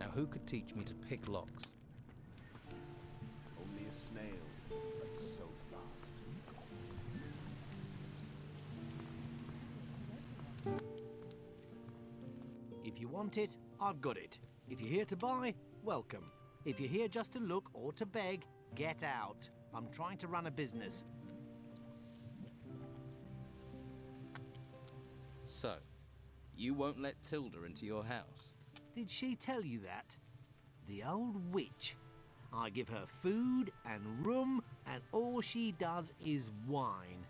Now who could teach me to pick locks? Only a snail, but so fast. If you want it, I've got it. If you're here to buy, welcome. If you're here just to look or to beg, get out. I'm trying to run a business. So, you won't let Tilda into your house? Did she tell you that? The old witch. I give her food and room, and all she does is whine.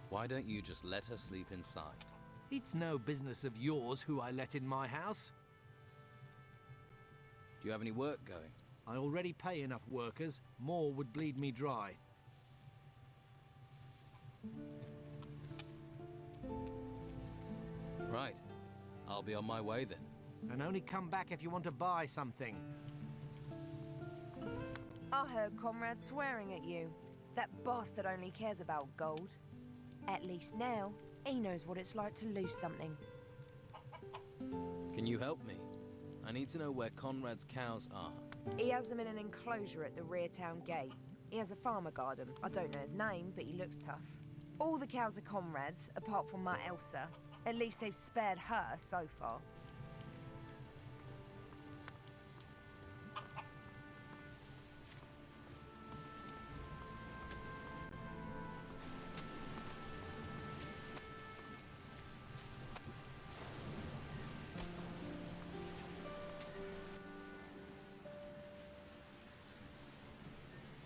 Why don't you just let her sleep inside? It's no business of yours who I let in my house. Do you have any work going? I already pay enough workers. More would bleed me dry. Right. I'll be on my way then. And only come back if you want to buy something. I heard Conrad swearing at you. That bastard only cares about gold. At least now, he knows what it's like to lose something. Can you help me? I need to know where Conrad's cows are. He has them in an enclosure at the rear town gate. He has a farmer garden. I don't know his name, but he looks tough. All the cows are Conrad's, apart from my Elsa. At least they've spared her so far.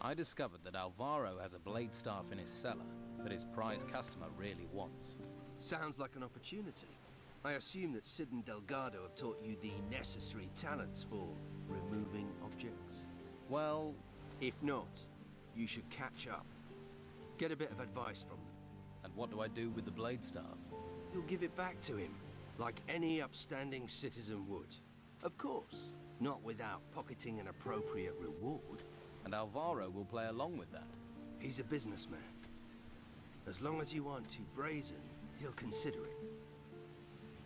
I discovered that Alvaro has a blade staff in his cellar that his prize customer really wants. Sounds like an opportunity. I assume that Sid and Delgado have taught you the necessary talents for removing objects. Well, if not, you should catch up. Get a bit of advice from them. and what do I do with the blade staff? You'll give it back to him, like any upstanding citizen would. Of course, not without pocketing an appropriate reward. And Alvaro will play along with that. He's a businessman. As long as you aren't too brazen, he'll consider it.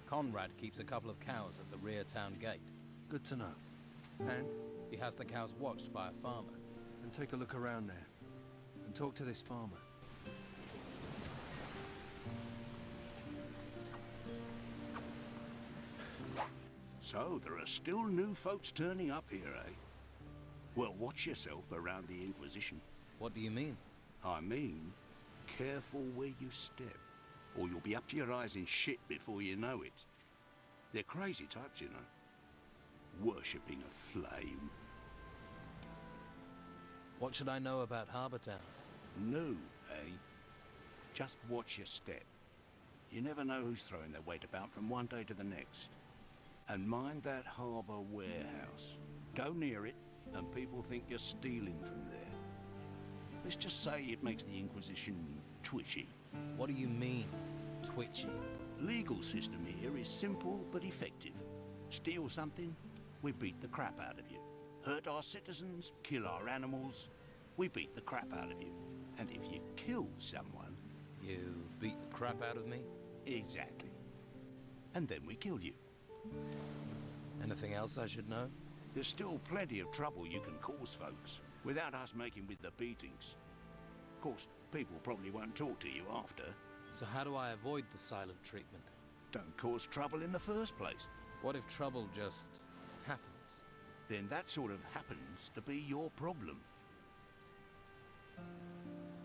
Conrad keeps a couple of cows at the rear town gate. Good to know. And? He has the cows watched by a farmer. And take a look around there. And talk to this farmer. So, there are still new folks turning up here, eh? Well, watch yourself around the Inquisition. What do you mean? I mean, careful where you step, or you'll be up to your eyes in shit before you know it. They're crazy types, you know. Worshipping a flame. What should I know about Harbour Town? No, eh? Just watch your step. You never know who's throwing their weight about from one day to the next. And mind that harbour warehouse. Go near it, and people think you're stealing from there. Let's just say it makes the Inquisition twitchy. What do you mean, twitchy? Legal system here is simple but effective. Steal something, we beat the crap out of you. Hurt our citizens, kill our animals, we beat the crap out of you. And if you kill someone... You beat the crap out of me? Exactly. And then we kill you. Anything else I should know? There's still plenty of trouble you can cause folks, without us making with the beatings. Of course, people probably won't talk to you after. So how do I avoid the silent treatment? Don't cause trouble in the first place. What if trouble just happens? Then that sort of happens to be your problem.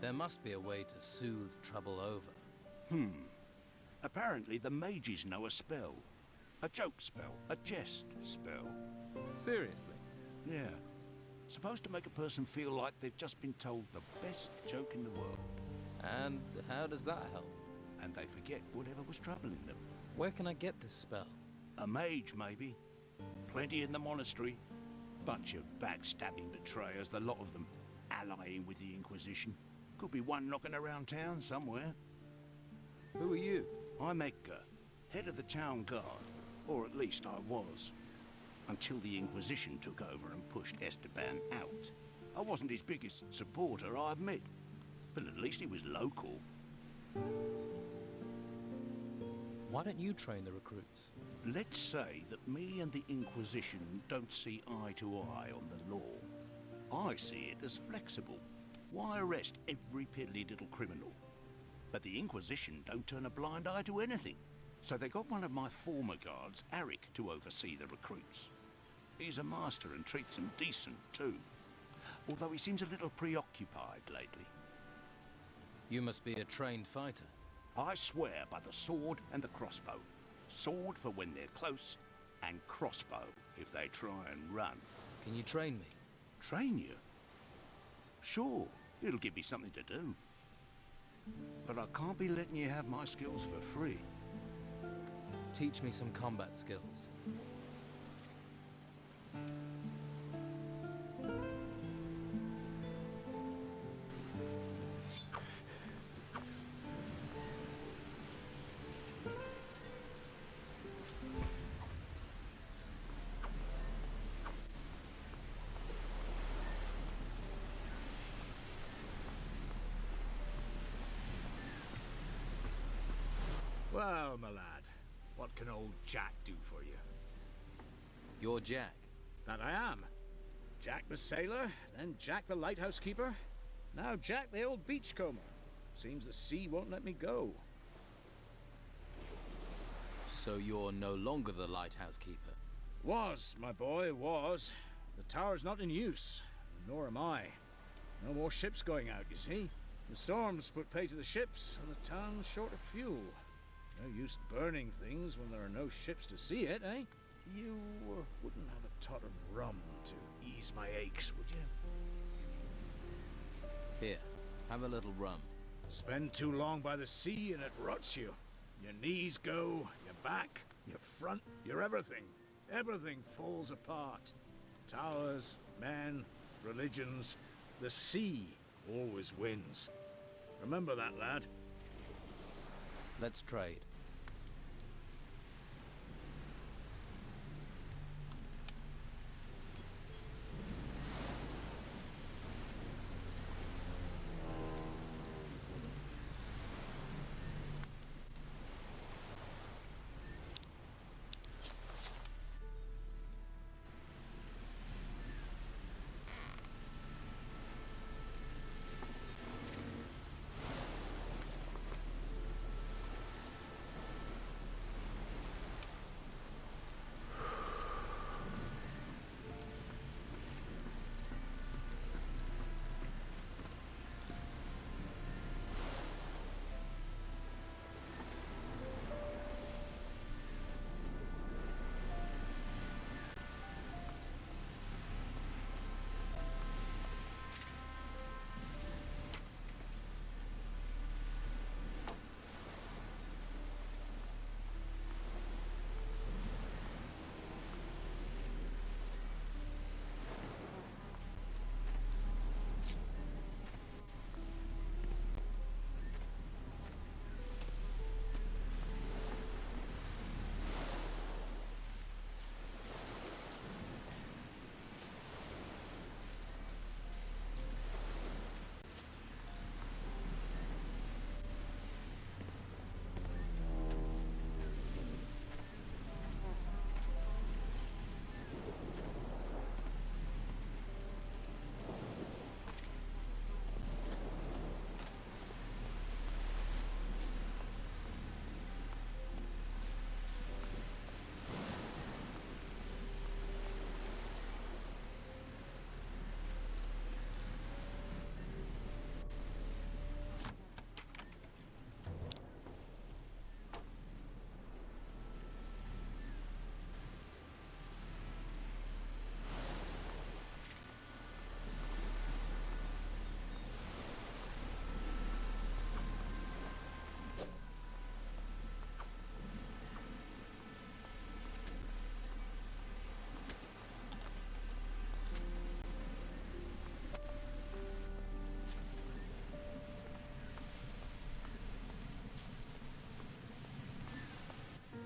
There must be a way to soothe trouble over. Apparently the mages know a spell. A joke spell, a jest spell. Seriously? Yeah. Supposed to make a person feel like they've just been told the best joke in the world. And how does that help? And they forget whatever was troubling them. Where can I get this spell? A mage, maybe. Plenty in the monastery. Bunch of backstabbing betrayers, the lot of them allying with the Inquisition. Could be one knocking around town somewhere. Who are you? I'm Edgar, head of the town guard. Or at least I was. Until the Inquisition took over and pushed Esteban out. I wasn't his biggest supporter, I admit. But at least he was local. Why don't you train the recruits? Let's say that me and the Inquisition don't see eye to eye on the law. I see it as flexible. Why arrest every piddly little criminal? But the Inquisition don't turn a blind eye to anything. So they got one of my former guards, Arik, to oversee the recruits. He's a master and treats them decent too. Although he seems a little preoccupied lately. You must be a trained fighter. I swear by the sword and the crossbow. Sword for when they're close, and crossbow if they try and run. Can you train me? Train you? Sure, it'll give me something to do. But I can't be letting you have my skills for free. Teach me some combat skills. Well, my lad, what can old Jack do for you? You're Jack. That I am. Jack the sailor, then Jack the lighthouse keeper, now Jack the old beachcomber. Seems the sea won't let me go. So you're no longer the lighthouse keeper? Was, my boy, was. The tower's not in use, nor am I. No more ships going out, you see. The storms put pay to the ships, and the town's short of fuel. No use burning things when there are no ships to see it, eh? You wouldn't have a tot of rum to ease my aches, would you? Here, have a little rum. Spend too long by the sea and it rots you. Your knees go, your back, your front, your everything. Everything falls apart. Towers, men, religions. The sea always wins. Remember that, lad. Let's trade.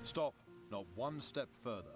Stop. Not one step further.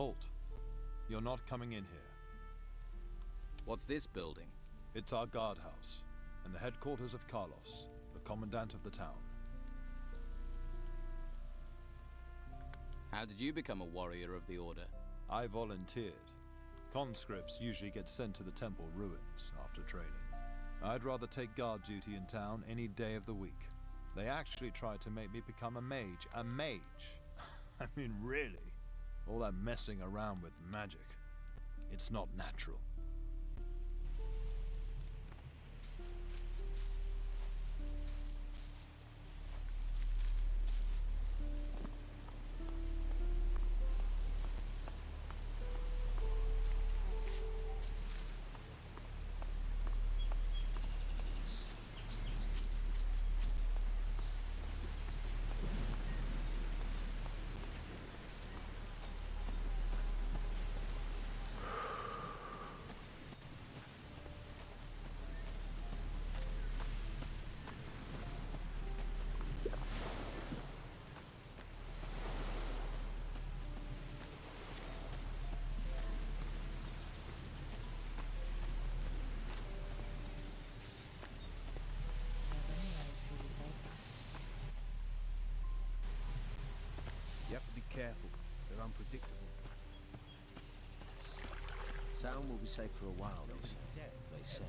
Halt. You're not coming in here. What's this building? It's our guardhouse, and the headquarters of Carlos, the commandant of the town. How did you become a warrior of the Order? I volunteered. Conscripts usually get sent to the temple ruins after training. I'd rather take guard duty in town any day of the week. They actually tried to make me become a mage. A mage? I mean, really? All that messing around with magic. It's not natural. You have to be careful. They're unpredictable. Town will be safe for a while, they say.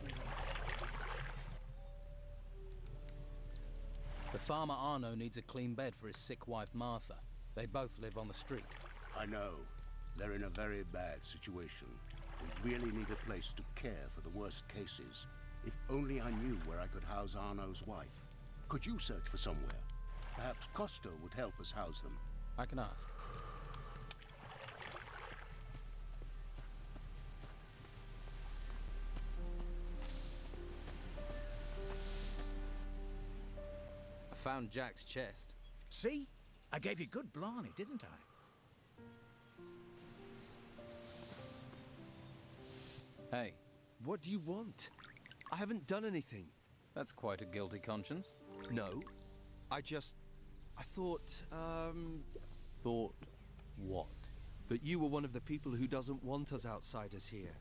The farmer Arno needs a clean bed for his sick wife Martha. They both live on the street. I know. They're in a very bad situation. We really need a place to care for the worst cases. If only I knew where I could house Arno's wife. Could you search for somewhere? Perhaps Costa would help us house them. I can ask. I found Jack's chest. See? I gave you good blarney, didn't I? Hey, What do you want? I haven't done anything. that's quite a guilty conscience. No. I thought, Thought what? that you were one of the people who doesn't want us outsiders here.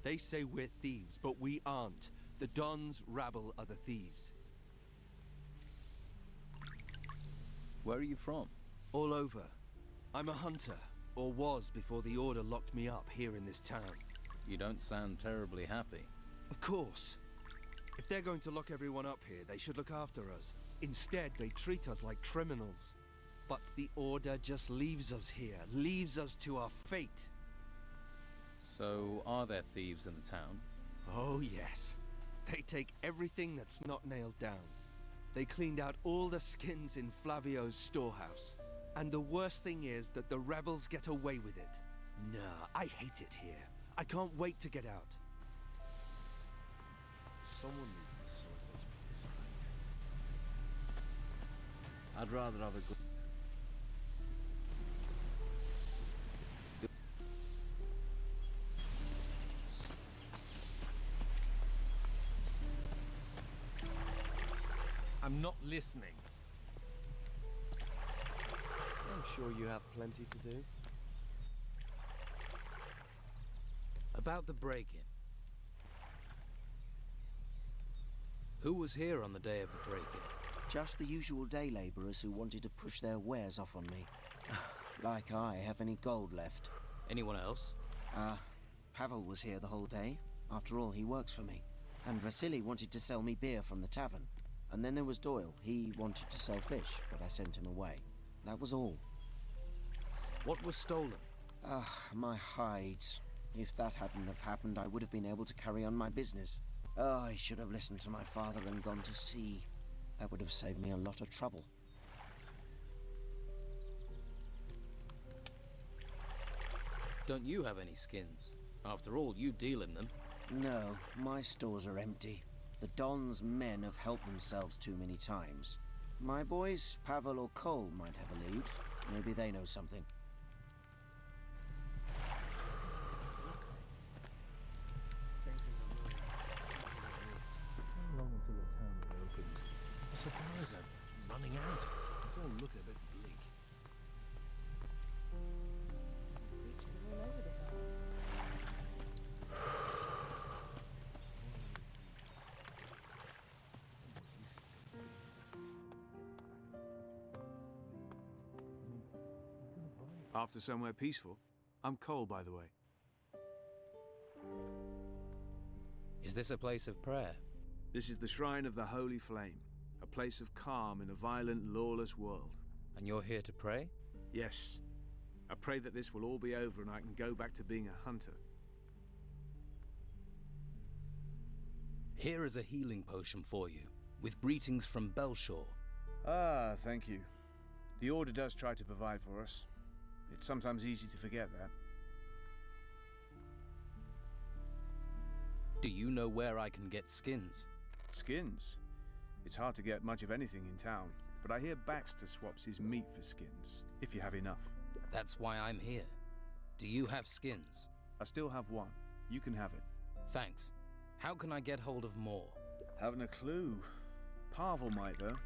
They say we're thieves, but we aren't. The Don's rabble are the thieves. Where are you from? All over. I'm a hunter, or was before the Order locked me up here in this town. You don't sound terribly happy. Of course. If they're going to lock everyone up here, they should look after us. Instead, they treat us like criminals. But the Order just leaves us here, leaves us to our fate. So, are there thieves in the town? Oh, yes. They take everything that's not nailed down. They cleaned out all the skins in Flavio's storehouse. And the worst thing is that the rebels get away with it. Nah, I hate it here. I can't wait to get out. Someone needs to sort this place out. I'd rather have a good... I'm not listening. I'm sure you have plenty to do. About the break-in. Who was here on the day of the break-in? Just the usual day labourers who wanted to push their wares off on me. Like I have any gold left. Anyone else? Pavel was here the whole day. After all, he works for me. And Vasily wanted to sell me beer from the tavern. And then there was Doyle. He wanted to sell fish, but I sent him away. That was all. What was stolen? My hides. If that hadn't have happened, I would have been able to carry on my business. Oh, I should have listened to my father and gone to sea. That would have saved me a lot of trouble. Don't you have any skins? After all, you deal in them. No, my stores are empty. The Don's men have helped themselves too many times. My boys, Pavel or Cole, might have a lead. Maybe they know something. How long until the town reopens? Supplies are running out. It's all looking a bit bleak. After somewhere peaceful. I'm Cole, by the way. Is this a place of prayer? This is the Shrine of the Holy Flame, a place of calm in a violent, lawless world. And you're here to pray? Yes. I pray that this will all be over and I can go back to being a hunter. Here is a healing potion for you, with greetings from Belshore. Ah, thank you. The Order does try to provide for us. It's sometimes easy to forget that. Do you know where I can get skins? Skins? It's hard to get much of anything in town, but I hear Baxter swaps his meat for skins, if you have enough. That's why I'm here. Do you have skins? I still have one. You can have it. Thanks. How can I get hold of more? Haven't a clue. Pavel might, though.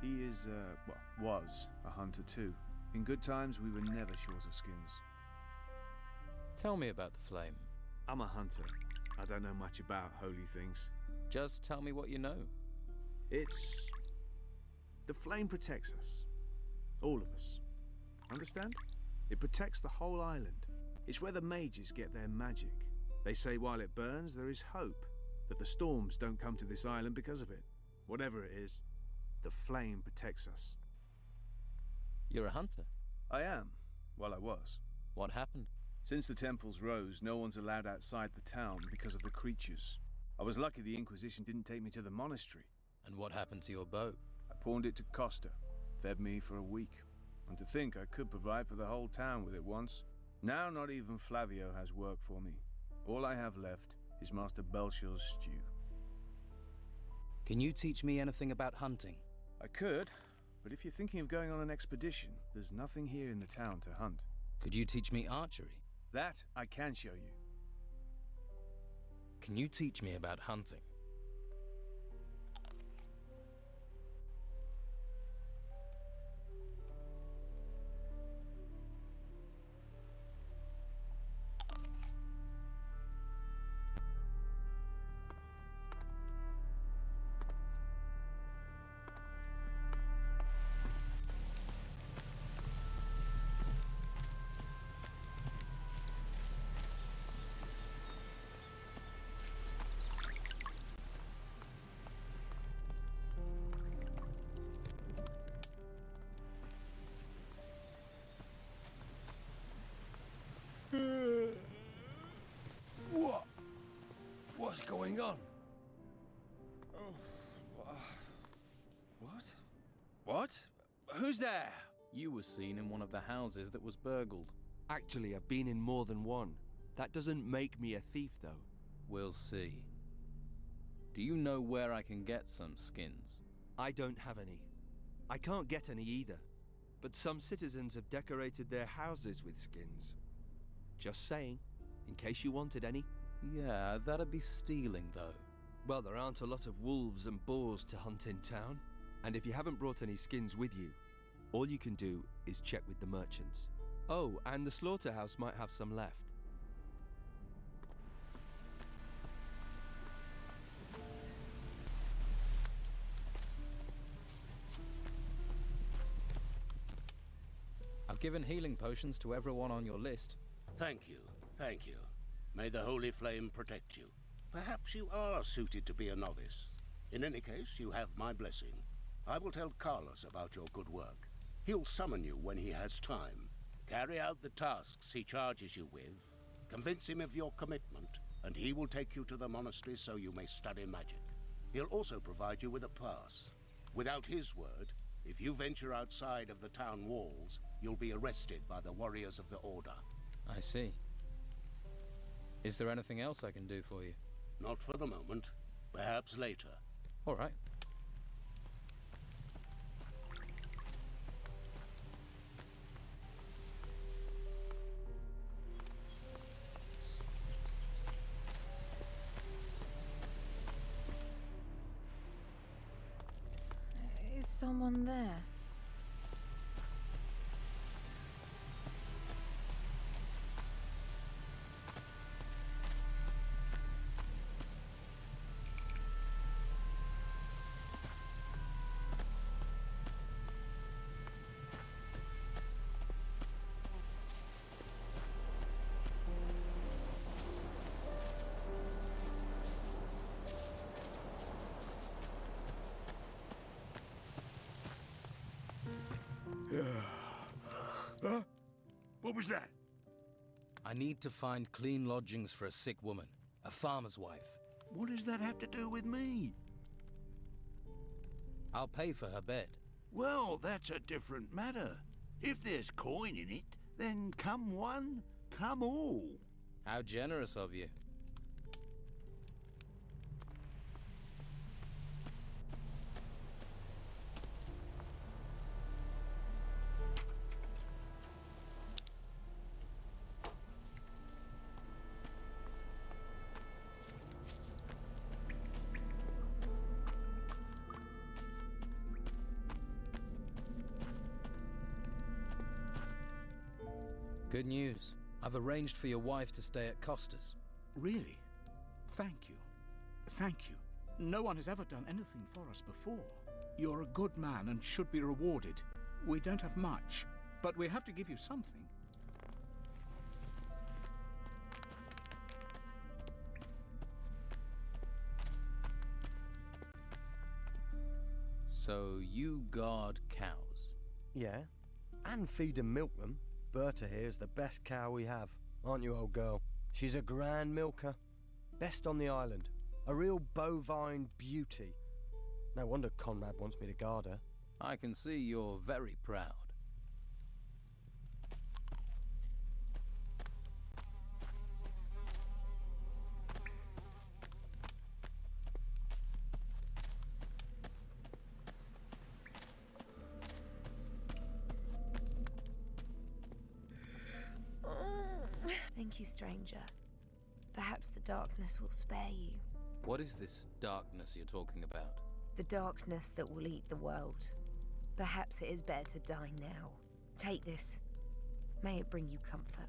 He is, was a hunter too. In good times, we were never short of skins. Tell me about the flame. I'm a hunter. I don't know much about holy things. Just tell me what you know. It's... the flame protects us. All of us. Understand? It protects the whole island. It's where the mages get their magic. They say while it burns, there is hope. That the storms don't come to this island because of it. Whatever it is, the flame protects us. You're a hunter? I am. Well, I was. What happened? Since the temples rose, no one's allowed outside the town because of the creatures. I was lucky the Inquisition didn't take me to the monastery. And what happened to your bow? I pawned it to Costa. Fed me for a week. And to think I could provide for the whole town with it once. Now not even Flavio has work for me. All I have left is Master Belshazzar's stew. Can you teach me anything about hunting? I could, but if you're thinking of going on an expedition, there's nothing here in the town to hunt. Could you teach me archery? That I can show you. Can you teach me about hunting? What? What's going on? What? What? Who's there? You were seen in one of the houses that was burgled. Actually, I've been in more than one. That doesn't make me a thief, though. We'll see. Do you know where I can get some skins? I don't have any. I can't get any either. But some citizens have decorated their houses with skins. Just saying, in case you wanted any. Yeah, that'd be stealing, though. Well, there aren't a lot of wolves and boars to hunt in town. And if you haven't brought any skins with you, all you can do is check with the merchants. Oh, and the slaughterhouse might have some left. I've given healing potions to everyone on your list. Thank you, thank you. May the Holy Flame protect you. Perhaps you are suited to be a novice. In any case, you have my blessing. I will tell Carlos about your good work. He'll summon you when he has time. Carry out the tasks he charges you with. Convince him of your commitment, and he will take you to the monastery so you may study magic. He'll also provide you with a pass. Without his word, if you venture outside of the town walls, you'll be arrested by the warriors of the Order. I see. Is there anything else I can do for you? Not for the moment. Perhaps later. All right. Is someone there? What was that? I need to find clean lodgings for a sick woman, a farmer's wife. What does that have to do with me? I'll pay for her bed. Well, that's a different matter. If there's coin in it, then come one, come all. How generous of you. Good news. I've arranged for your wife to stay at Costa's. Really? Thank you. Thank you. No one has ever done anything for us before. You're a good man and should be rewarded. We don't have much, but we have to give you something. So you guard cows? Yeah, and feed and milk them. Berta here is the best cow we have, aren't you, old girl? She's a grand milker. Best on the island. A real bovine beauty. No wonder Conrad wants me to guard her. I can see you're very proud. Thank you, stranger. Perhaps the darkness will spare you. What is this darkness you're talking about? The darkness that will eat the world. Perhaps it is better to die now. Take this. May it bring you comfort.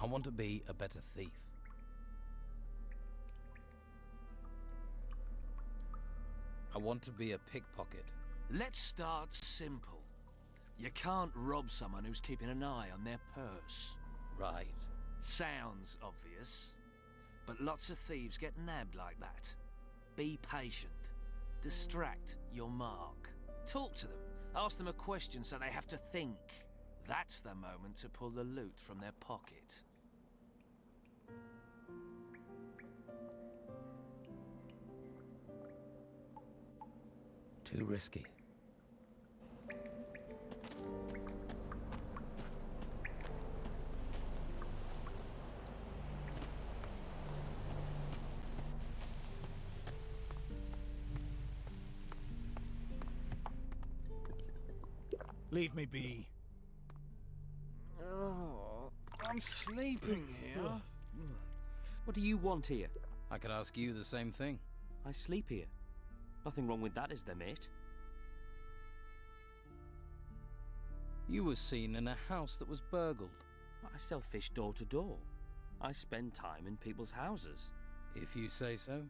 I want to be a better thief. I want to be a pickpocket. Let's start simple. You can't rob someone who's keeping an eye on their purse. Right. Sounds obvious, but lots of thieves get nabbed like that. Be patient. Distract your mark. Talk to them. Ask them a question so they have to think. That's the moment to pull the loot from their pocket. Too risky. Leave me be. Oh, I'm sleeping here. What do you want here? I could ask you the same thing. I sleep here. Nothing wrong with that, is there, mate? You were seen in a house that was burgled. I sell fish door to door. I spend time in people's houses. If you say so.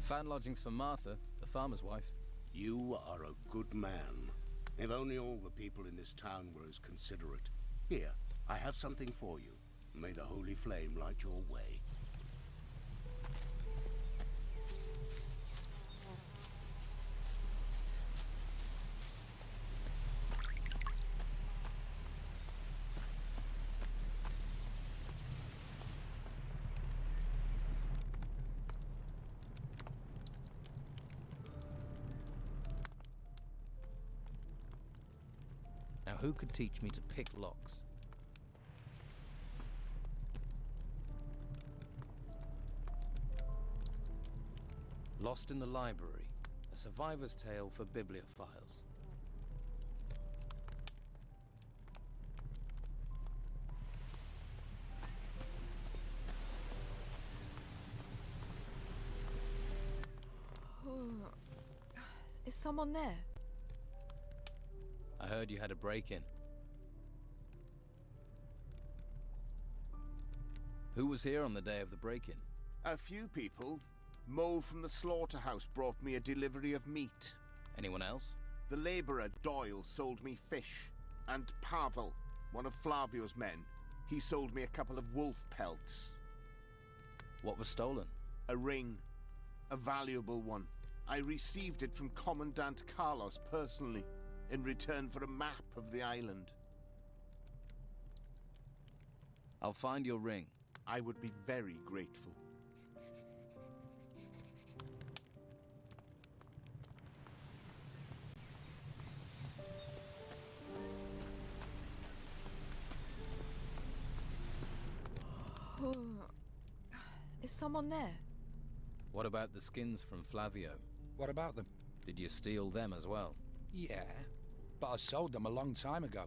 Found lodgings for Martha, the farmer's wife. You are a good man. If only all the people in this town were as considerate. Here, I have something for you. May the holy flame light your way. Now who could teach me to pick locks? Lost in the Library, a survivor's tale for bibliophiles. Is someone there? I heard you had a break-in. Who was here on the day of the break-in? A few people. Mo from the slaughterhouse brought me a delivery of meat. Anyone else? The labourer Doyle sold me fish. And Pavel, one of Flavio's men. He sold me a couple of wolf pelts. What was stolen? A ring. A valuable one. I received it from Commandant Carlos personally, in return for a map of the island. I'll find your ring. I would be very grateful. Is someone there? What about the skins from Flavio? What about them? Did you steal them as well? Yeah, but I sold them a long time ago.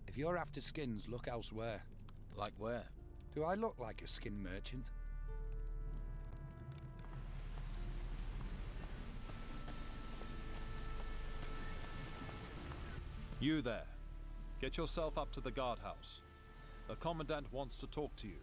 If you're after skins, look elsewhere. Like where? Do I look like a skin merchant? You there. Get yourself up to the guardhouse. The Commandant wants to talk to you.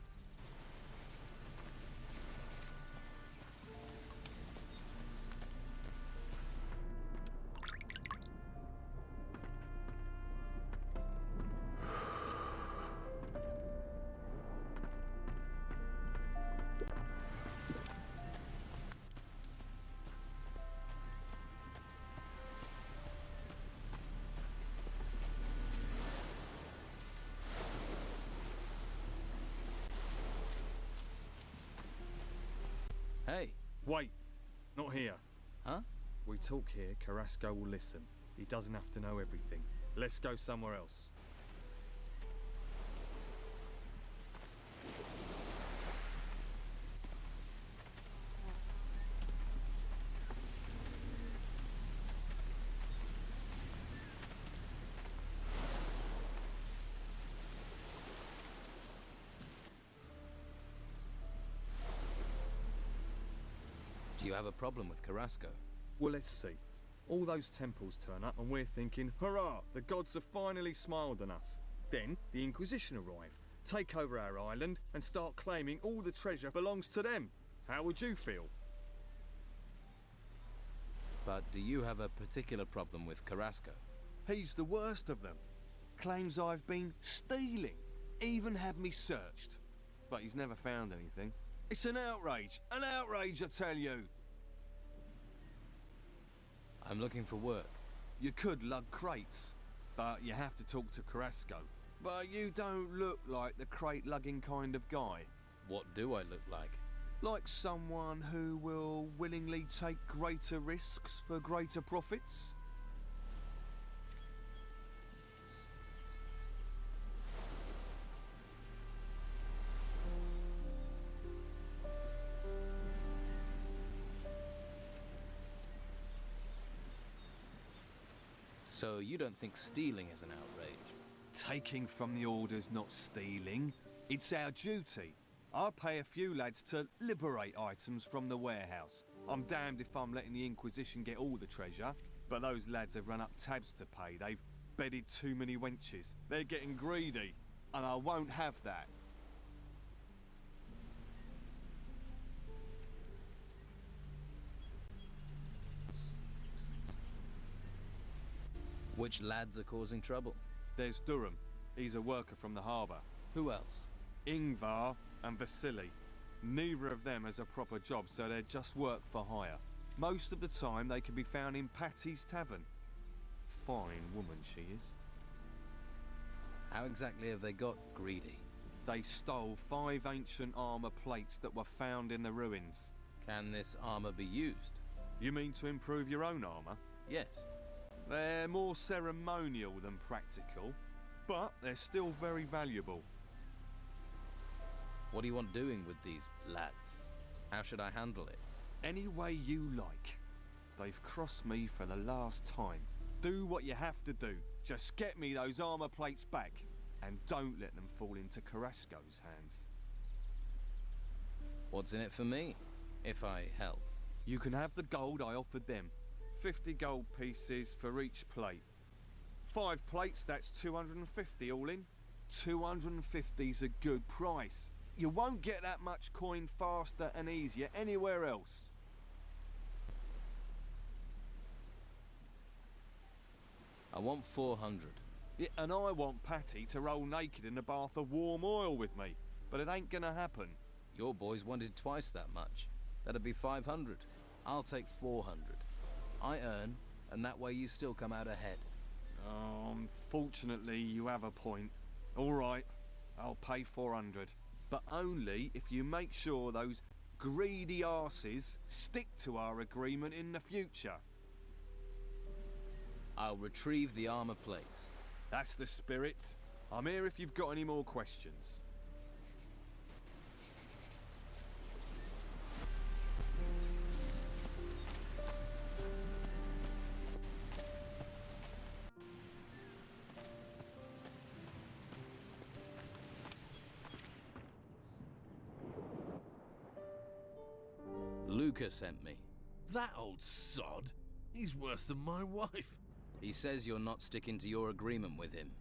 Hey. Wait. Not here. Huh? We talk here, Carrasco will listen. He doesn't have to know everything. Let's go somewhere else. Do you have a problem with Carrasco? Well, let's see. All those temples turn up and we're thinking, hurrah, the gods have finally smiled on us. Then the Inquisition arrive, take over our island and start claiming all the treasure belongs to them. How would you feel? But do you have a particular problem with Carrasco? He's the worst of them. Claims I've been stealing. Even had me searched. But he's never found anything. It's an outrage! An outrage, I tell you! I'm looking for work. You could lug crates, but you have to talk to Carrasco. But you don't look like the crate-lugging kind of guy. What do I look like? Like someone who will willingly take greater risks for greater profits? So you don't think stealing is an outrage? Taking from the orders, not stealing. It's our duty. I pay a few lads to liberate items from the warehouse. I'm damned if I'm letting the Inquisition get all the treasure, but those lads have run up tabs to pay. They've bedded too many wenches. They're getting greedy, and I won't have that. Which lads are causing trouble? There's Durham. He's a worker from the harbour. Who else? Ingvar and Vasily. Neither of them has a proper job, so they're just work for hire. Most of the time they can be found in Patty's Tavern. Fine woman she is. How exactly have they got greedy? They stole 5 ancient armour plates that were found in the ruins. Can this armour be used? You mean to improve your own armour? Yes. They're more ceremonial than practical, but they're still very valuable. What do you want doing with these lads? How should I handle it? Any way you like. They've crossed me for the last time. Do what you have to do. Just get me those armour plates back, and don't let them fall into Carrasco's hands. What's in it for me, if I help? You can have the gold I offered them. 50 gold pieces for each plate. 5 plates, that's 250 all in. 250's a good price. You won't get that much coin faster and easier anywhere else. I want 400. Yeah, and I want Patty to roll naked in a bath of warm oil with me, but it ain't gonna happen. Your boys wanted twice that much. That'd be 500. I'll take 400. I earn, and that way you still come out ahead. Unfortunately, you have a point. All right, I'll pay 400. But only if you make sure those greedy arses stick to our agreement in the future. I'll retrieve the armor plates. That's the spirit. I'm here if you've got any more questions. Luca sent me. That old sod? He's worse than my wife. He says you're not sticking to your agreement with him.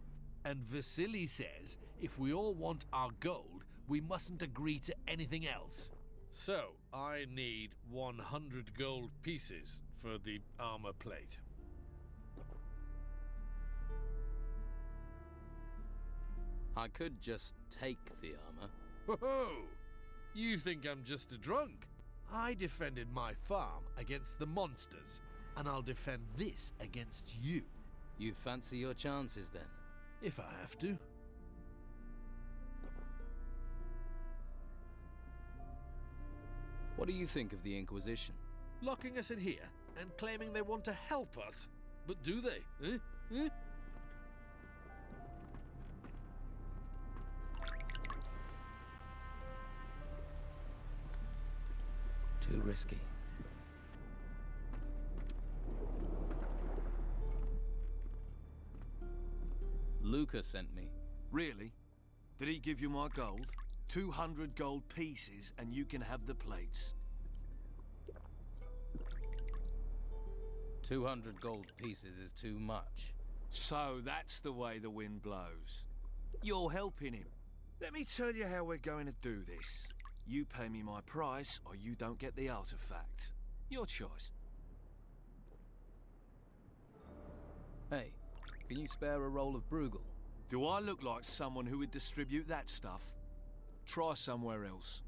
And Vasily says if we all want our gold, we mustn't agree to anything else. So, I need 100 gold pieces for the armor plate. I could just take the armor. Ho-ho! You think I'm just a drunk? I defended my farm against the monsters, and I'll defend this against you. You fancy your chances, then? If I have to. What do you think of the Inquisition? Locking us in here and claiming they want to help us. But do they? Eh? Too risky. Luca sent me. Really? Did he give you my gold? 200 gold pieces and you can have the plates. 200 gold pieces is too much. So that's the way the wind blows. You're helping him. Let me tell you how we're going to do this. You pay me my price, or you don't get the artifact. Your choice. Hey, can you spare a roll of Bruegel? Do I look like someone who would distribute that stuff? Try somewhere else.